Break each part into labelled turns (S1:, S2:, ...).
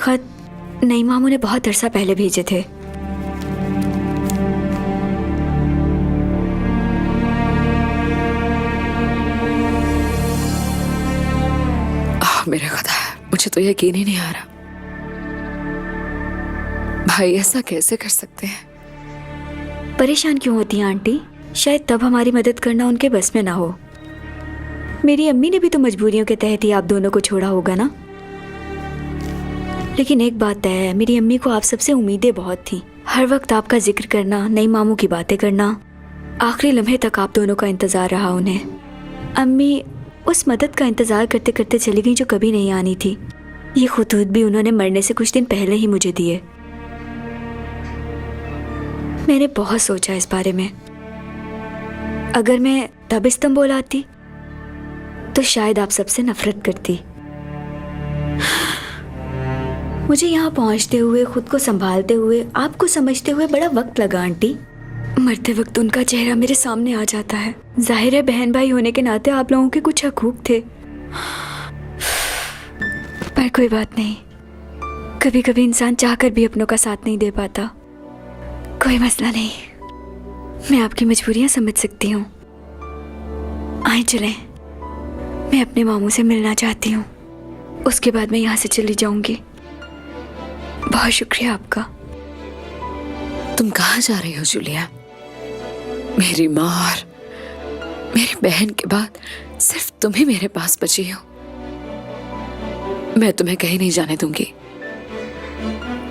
S1: खत नई मामू ने बहुत अरसा पहले भेजे थे।
S2: मेरा खुदा, मुझे तो यकीन ही नहीं आ रहा। भाई ऐसा कैसे कर सकते हैं?
S1: परेशान क्यों होती हैं आंटी? शायद तब हमारी मदद करना उनके बस में ना हो। मेरी अम्मी ने भी तो मजबूरियों के तहत ही आप दोनों को छोड़ा होगा ना। लेकिन एक बात तय है, मेरी अम्मी को आप सबसे उम्मीदें बहुत थी। हर वक्त आपका जिक्र करना, नई मामू की बातें करना, आखिरी लम्हे तक आप दोनों का इंतजार रहा उन्हें। अम्मी उस मदद का इंतजार करते करते चली गई जो कभी नहीं आनी थी। ये खुतूत भी उन्होंने मरने से कुछ दिन पहले ही मुझे दिए। मैंने बहुत सोचा इस बारे में। अगर मैं तब इस्तांबुल आती तो शायद आप सबसे नफरत करती। मुझे यहाँ पहुँचते हुए, खुद को संभालते हुए, आपको समझते हुए बड़ा वक्त लगा आंटी। मरते वक्त उनका चेहरा मेरे सामने आ जाता है। जाहिर है बहन भाई होने के नाते आप लोगों के कुछ हकूक थे, पर कोई बात नहीं। कभी कभी इंसान चाहकर भी अपनों का साथ नहीं दे पाता। कोई मसला नहीं, मैं आपकी मजबूरियां समझ सकती हूँ। आए चलें, मैं अपने मामू से मिलना चाहती हूँ। उसके बाद मैं यहाँ से चली जाऊंगी। बहुत शुक्रिया आपका।
S2: तुम कहाँ जा रही हो जूलिया? मेरी माँ और मेरी बहन के बाद सिर्फ तुम ही मेरे पास बची हो। मैं तुम्हें कहीं नहीं जाने दूंगी,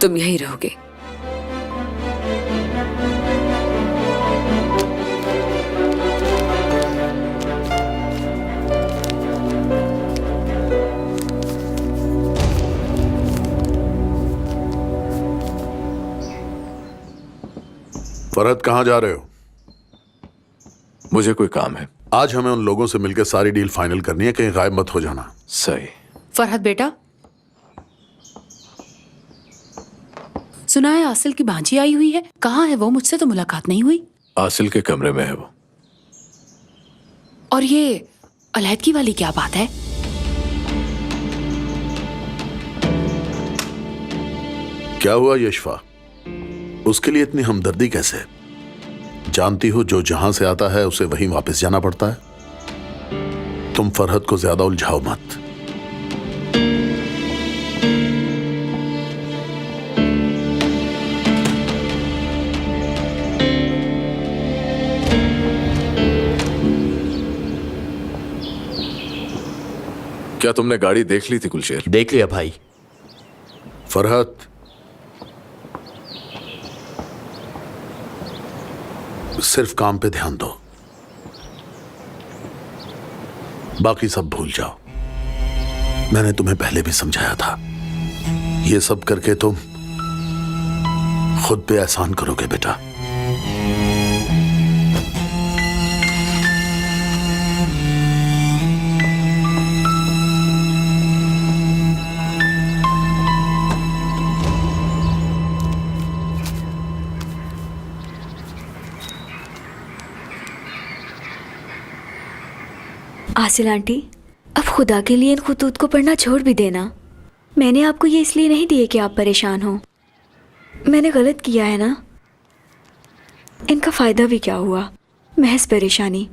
S2: तुम यहीं रहोगे।
S3: फरहत, कहाँ जा रहे हो?
S4: मुझे कोई काम है।
S3: आज हमें उन लोगों से मिलकर सारी डील फाइनल करनी है, कहीं गायब मत हो जाना।
S4: सही।
S5: फरहत बेटा, सुना है आसिल की भांजी आई हुई है। कहाँ है वो? मुझसे तो मुलाकात नहीं हुई।
S4: आसिल के कमरे में है वो।
S5: और ये अलहदगी वाली क्या बात है?
S3: क्या हुआ यशफा? उसके लिए इतनी हमदर्दी कैसे? जानती हो जो जहां से आता है उसे वहीं वापस जाना पड़ता है। तुम फरहत को ज्यादा उलझाओ मत।
S4: क्या तुमने गाड़ी देख ली थी गुलशेर?
S6: देख लिया भाई।
S3: फरहत, सिर्फ काम पे ध्यान दो, बाकी सब भूल जाओ। मैंने तुम्हें पहले भी समझाया था, ये सब करके तुम खुद पे एहसान करोगे बेटा।
S1: आसिल आंटी, अब खुदा के लिए इन खुतूत को पढ़ना छोड़ भी देना। मैंने आपको ये इसलिए नहीं दिए कि आप परेशान हो। मैंने गलत किया है ना। इनका फ़ायदा भी क्या हुआ, महज परेशानी,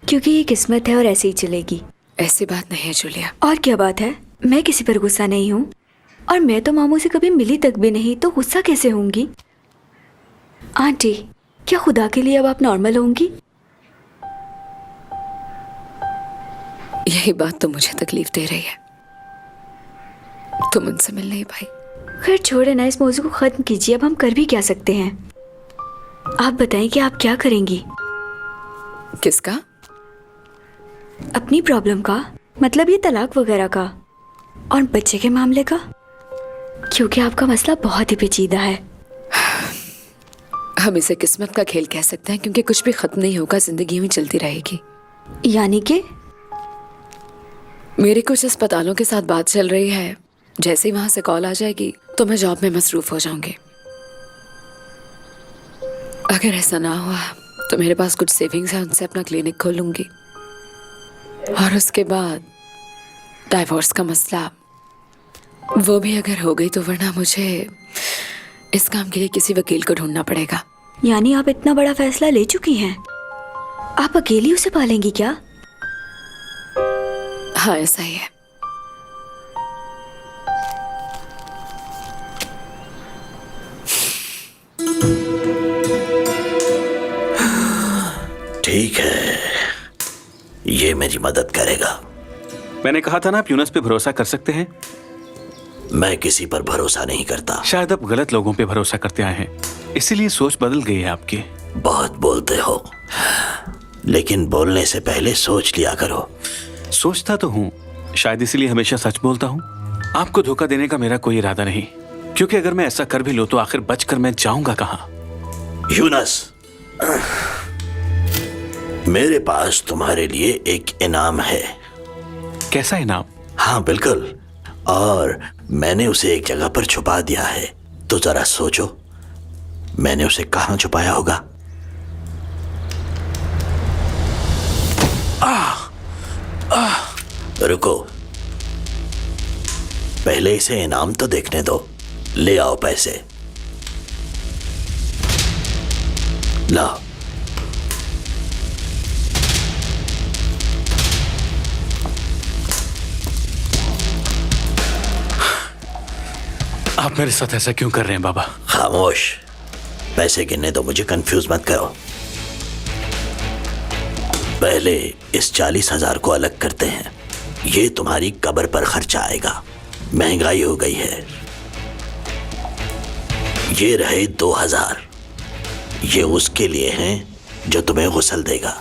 S1: क्योंकि ये किस्मत है और ऐसे ही चलेगी।
S2: ऐसी बात नहीं है जूलिया।
S1: और क्या बात है? मैं किसी पर गुस्सा नहीं हूँ, और मैं तो मामू से कभी मिली तक भी नहीं, तो गुस्सा कैसे होंगी? आंटी, क्या खुदा के लिए अब आप नॉर्मल होंगी?
S2: यही बात तो मुझे तकलीफ दे रही है। तुम उनसे मिल नहीं पाई।
S1: खैर छोड़े ना, इस मौजू को ख़त्म कीजिए। अब हम कर भी क्या सकते हैं? आप बताएं कि आप क्या करेंगी?
S2: किसका?
S1: अपनी प्रॉब्लम का, मतलब ये तलाक वगैरह का, और बच्चे के मामले का, क्योंकि आपका मसला बहुत ही पेचीदा है।
S2: हम इसे किस्मत का खेल कह सकते हैं, क्योंकि कुछ भी खत्म नहीं होगा, जिंदगी में चलती रहेगी।
S1: यानी कि?
S2: मेरी कुछ अस्पतालों के साथ बात चल रही है। जैसे ही वहां से कॉल आ जाएगी तो मैं जॉब में मसरूफ हो जाऊंगी। अगर ऐसा ना हुआ तो मेरे पास कुछ सेविंग्स है, उनसे अपना क्लिनिक खोलूंगी। और उसके बाद डाइवोर्स का मसला वो भी अगर हो गई तो वरना मुझे इस काम के लिए किसी वकील को ढूंढना पड़ेगा।
S1: यानी आप इतना बड़ा फैसला ले चुकी हैं? आप अकेली उसे पालेंगी क्या?
S2: हाँ, ऐसा ही है।
S6: ठीक है, ये मेरी मदद करेगा।
S7: मैंने कहा था ना, आप यूनस पे भरोसा कर सकते हैं।
S6: मैं किसी पर भरोसा नहीं करता।
S7: शायद आप गलत लोगों पे भरोसा करते आए हैं, इसीलिए सोच बदल गई है आपकी।
S6: बहुत बोलते हो, लेकिन बोलने से पहले सोच लिया करो।
S7: सोचता तो हूँ, शायद इसीलिए हमेशा सच बोलता हूँ। आपको धोखा देने का मेरा कोई इरादा नहीं, क्योंकि अगर मैं ऐसा कर भी लूँ तो आखिर बचकर मैं जाऊंगा कहाँ?
S6: यूनस, मेरे पास तुम्हारे लिए एक इनाम है।
S7: कैसा इनाम?
S6: हाँ बिल्कुल, और मैंने उसे एक जगह पर छुपा दिया है। तो जरा सोचो, मैंने उसे कहाँ छुपाया होगा? रुको, पहले इसे इनाम तो देखने दो। ले आओ पैसे, लाओ।
S7: आप मेरे साथ ऐसा क्यों कर रहे हैं बाबा?
S6: खामोश, पैसे गिनने दो मुझे, कंफ्यूज मत करो। पहले इस 40,000 को अलग करते हैं। ये तुम्हारी कब्र पर खर्चा आएगा, महंगाई हो गई है। ये रहे 2,000, ये उसके लिए हैं जो तुम्हें गुस्ल देगा।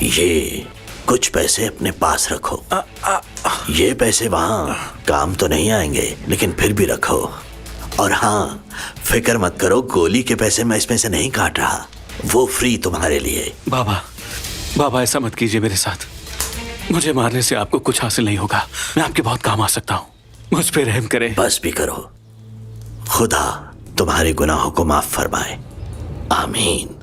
S6: ये कुछ पैसे अपने पास रखो। ये पैसे वहां काम तो नहीं आएंगे, लेकिन फिर भी रखो। और हाँ, फिक्र मत करो, गोली के पैसे मैं इसमें से नहीं काट रहा, वो फ्री तुम्हारे लिए।
S7: बाबा ऐसा मत कीजिए मेरे साथ। मुझे मारने से आपको कुछ हासिल नहीं होगा। मैं आपके बहुत काम आ सकता हूँ, मुझ पे रहम करें।
S6: बस भी करो, खुदा तुम्हारे गुनाहों को माफ फरमाए, आमीन।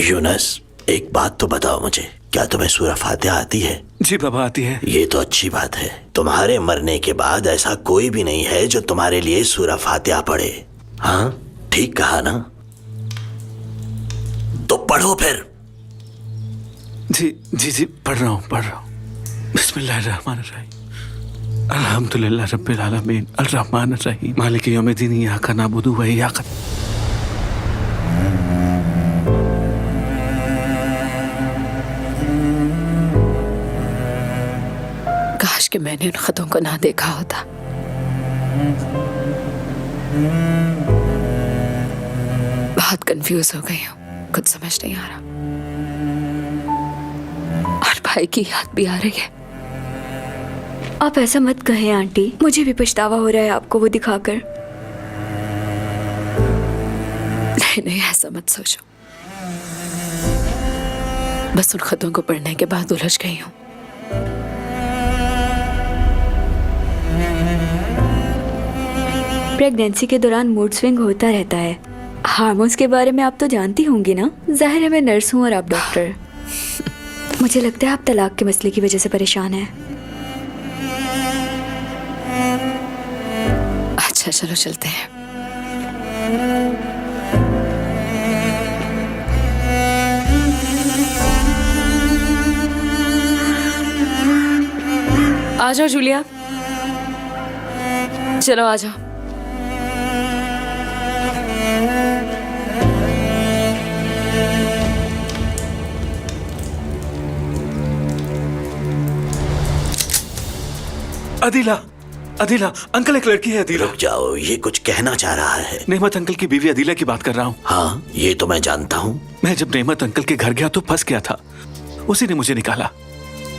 S6: यूनस, एक बात तो बताओ मुझे, क्या तुम्हें सूरह फातिहा आती है?
S7: जी बाबा, आती है।
S6: ये तो अच्छी बात है। तुम्हारे मरने के बाद ऐसा कोई भी नहीं है जो तुम्हारे लिए सूरह फातिहा पढ़े। हाँ, ठीक कहा ना? तो पढ़ो फिर।
S7: जी पढ़ रहा हूँ। बिस्मिल्लाहिर्रहमानिर्रहीम, अल्हम्दुलिल्लाह रब्बिल आलमीन, अर्रहमानिर्रहीम, मालिक यौमिद्दीन, इय्याका नअबुदु व इय्याका।
S2: काश कि मैंने उन खतों को ना देखा होता। बहुत कंफ्यूज हो गई हूँ, कुछ समझ नहीं आ रहा, और भाई की याद भी आ रही है।
S1: आप ऐसा मत कहें आंटी, मुझे भी पछतावा हो रहा है आपको वो दिखाकर।
S2: नहीं, ऐसा मत सोचो। बस उन खतों को पढ़ने के बाद उलझ गई हूँ।
S1: प्रेगनेंसी के दौरान मूड स्विंग होता रहता है। हार्मोन्स के बारे में आप तो जानती होंगी ना? जाहिर है मैं नर्स हूँ और आप डॉक्टर। मुझे लगता है आप तलाक के मसले की वजह से परेशान हैं।
S2: अच्छा, चलो चलते हैं। आ जाओ जूलिया, चलो आ जाओ।
S7: अदीला, अंकल एक लड़की है अदीला।
S6: रुक जाओ, ये कुछ कहना चाह रहा है।
S7: नेमत अंकल की बीवी अदीला की बात कर रहा हूँ।
S6: हाँ, ये तो मैं जानता हूँ।
S7: मैं जब नेमत अंकल के घर गया तो फंस गया था, उसी ने मुझे निकाला।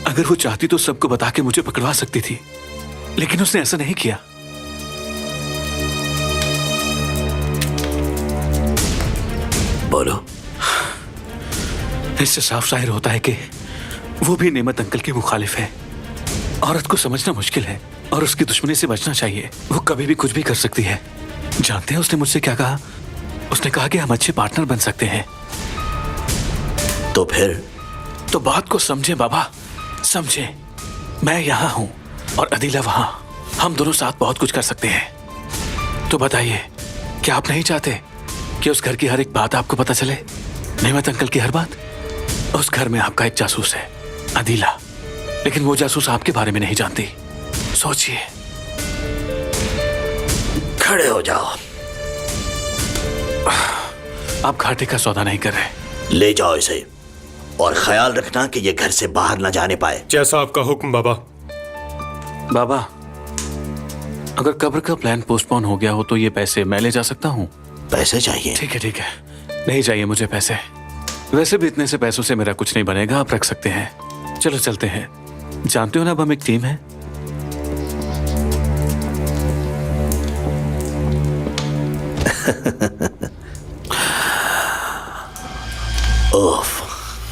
S7: अगर वो चाहती तो सबको बता के मुझे पकड़वा सकती थी, लेकिन उसने ऐसा नहीं किया।
S6: बोलो।
S7: इससे साफ जाहिर होता है कि वो भी नेमत अंकल की मुखालिफ है। औरत को समझना मुश्किल है और उसकी दुश्मनी से बचना चाहिए। वो कभी भी कुछ भी कर सकती है। जानते हैं उसने मुझसे क्या कहा? उसने कहा कि हम अच्छे पार्टनर बन सकते हैं।
S6: तो फिर?
S7: तो बात को समझे बाबा, समझे। मैं यहाँ हूँ और अदीला वहाँ, हम दोनों साथ बहुत कुछ कर सकते हैं। तो बताइए, क्या आप नहीं चाहते कि उस घर की हर एक बात आपको पता चले? नेमत अंकल की हर बात? उस घर में आपका एक जासूस है, अदीला, लेकिन वो जासूस आपके बारे में नहीं जानती। सोचिए।
S6: खड़े हो जाओ।
S7: आप घाटे का सौदा नहीं कर रहे।
S6: ले जाओ इसे और ख्याल रखना कि ये घर से बाहर ना जाने पाए।
S8: जैसा आपका हुक्म बाबा।
S7: बाबा, अगर कब्र का प्लान पोस्टपोन हो गया हो तो ये पैसे मैं ले जा सकता हूँ?
S6: पैसे चाहिए?
S7: ठीक है, ठीक है, नहीं चाहिए मुझे पैसे। वैसे भी इतने से पैसों से मेरा कुछ नहीं बनेगा, आप रख सकते हैं। चलो चलते हैं। जानते हो ना, अब हम एक टीम है।
S6: ओह,